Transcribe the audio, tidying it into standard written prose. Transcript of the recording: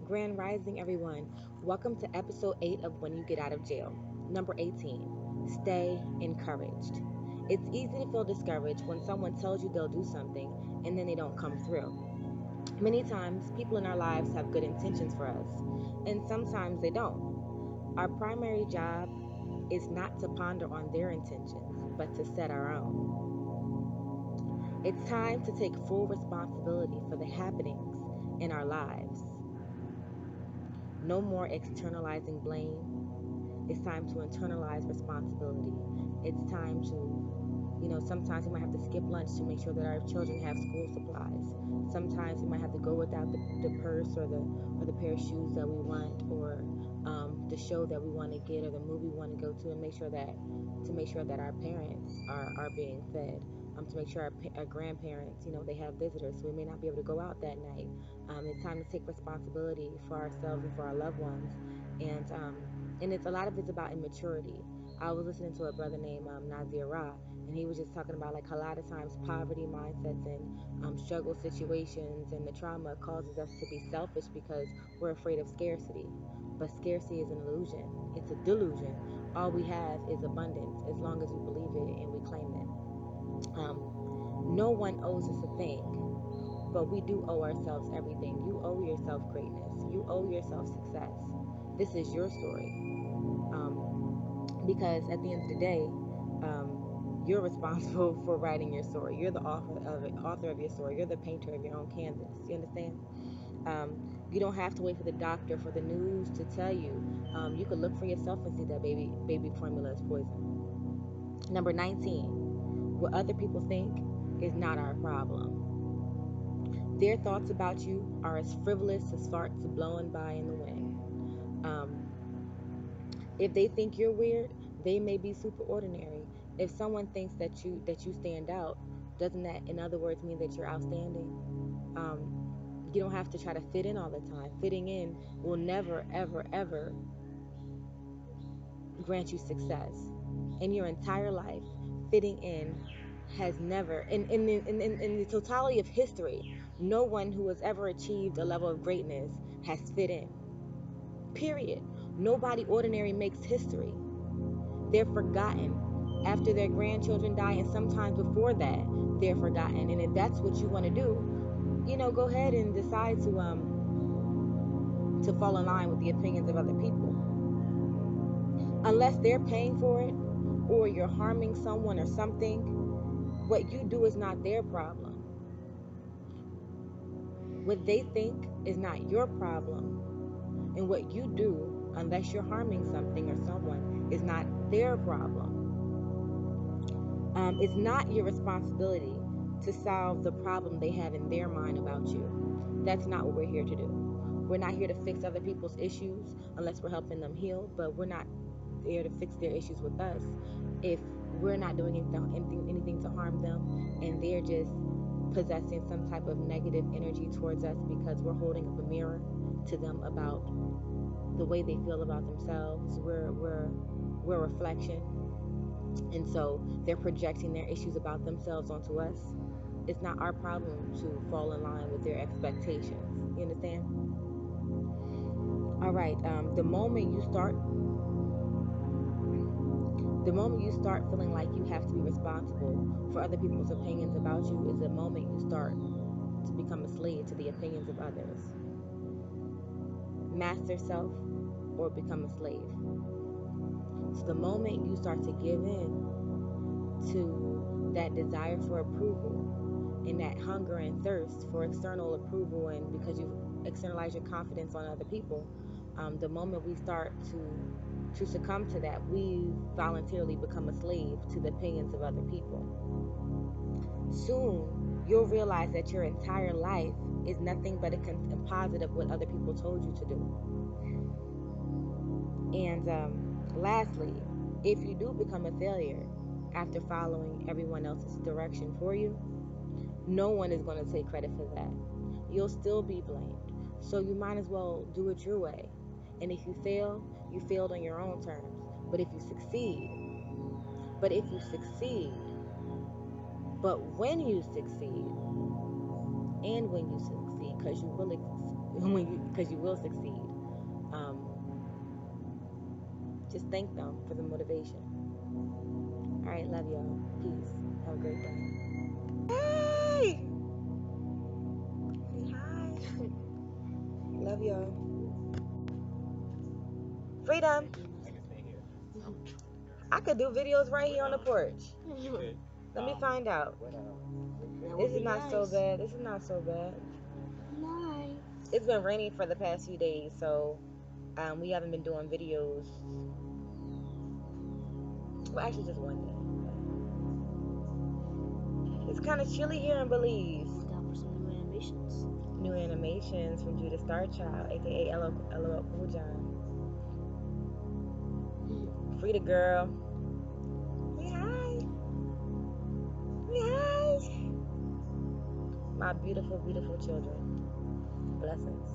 Grand Rising, everyone. Welcome to episode 8 of When You Get Out of Jail. Number 18, stay encouraged. It's easy to feel discouraged when someone tells you they'll do something and then they don't come through. Many times, people in our lives have good intentions for us, and sometimes they don't. Our primary job is not to ponder on their intentions, but to set our own. It's time to take full responsibility for the happenings in our lives. No more externalizing blame. It's time to internalize responsibility. It's time to, sometimes we might have to skip lunch to make sure that our children have school supplies. Sometimes we might have to go without the purse or the pair of shoes that we want, or the show that we want to get, or the movie we want to go to, and make sure that our parents are being fed. To make sure our grandparents, they have visitors, so we may not be able to go out that night. It's time to take responsibility for ourselves and for our loved ones, and it's a lot of it's about immaturity. I was listening to a brother named Nazir Ra, and he was just talking about like a lot of times poverty mindsets and struggle situations and the trauma causes us to be selfish because we're afraid of scarcity. But scarcity is an illusion. It's a delusion. All we have is abundance as long as we believe it and we claim it. No one owes us a thing, but we do owe ourselves everything. You owe yourself greatness. You owe yourself success. This is your story. Because at the end of the day, you're responsible for writing your story. You're the author of your story. You're the painter of your own canvas. You understand? You don't have to wait for the doctor, for the news to tell you. You could look for yourself and see that baby formula is poison. Number 19. What other people think is not our problem. Their thoughts about you are as frivolous as farts blowing by in the wind. If they think you're weird, they may be super ordinary. If someone thinks that you stand out, doesn't that, in other words, mean that you're outstanding? You don't have to try to fit in all the time. Fitting in will never, ever, ever grant you success. In your entire life, fitting in has never, in the totality of history, no one who has ever achieved a level of greatness has fit in. Period. Nobody ordinary makes history. They're forgotten after their grandchildren die, and sometimes before that, they're forgotten. And if that's what you want to do, go ahead and decide to fall in line with the opinions of other people. Unless they're paying for it, or you're harming someone or something, what you do is not their problem. What they think is not your problem. And what you do, unless you're harming something or someone, is not their problem. It's not your responsibility to solve the problem they have in their mind about you. That's not what we're here to do. We're not here to fix other people's issues unless we're helping them heal, but we're not there to fix their issues with us if we're not doing anything to harm them, and they're just possessing some type of negative energy towards us because we're holding up a mirror to them about the way they feel about themselves. We're a reflection, and so they're projecting their issues about themselves onto us. It's not our problem to fall in line with their expectations. You understand? All right. The moment you start feeling like you have to be responsible for other people's opinions about you is the moment you start to become a slave to the opinions of others. Master self or become a slave. So the moment you start to give in to that desire for approval and that hunger and thirst for external approval, and because you externalize your confidence on other people, the moment we start to succumb to that, we voluntarily become a slave to the opinions of other people. Soon, you'll realize that your entire life is nothing but a composite of what other people told you to do. And lastly, if you do become a failure after following everyone else's direction for you, no one is going to take credit for that. You'll still be blamed. So you might as well do it your way. And if you fail, you failed on your own terms. But if you succeed, but when you succeed, because you will because you will succeed. Just thank them for the motivation. All right, love y'all. Peace. Have a great day. Hey! Say hi. Love y'all. Freedom. I could do videos right here on the porch. Let me find out. This is not so bad. This is not so bad. Nice. It's been raining for the past few days, so we haven't been doing videos. Well, actually, just one day. It's kind of chilly here in Belize. Look out for some new animations. New animations from Judah Starchild, aka LOL Cool John. Frida girl. Say hi. Say hi. My beautiful, beautiful children. Blessings.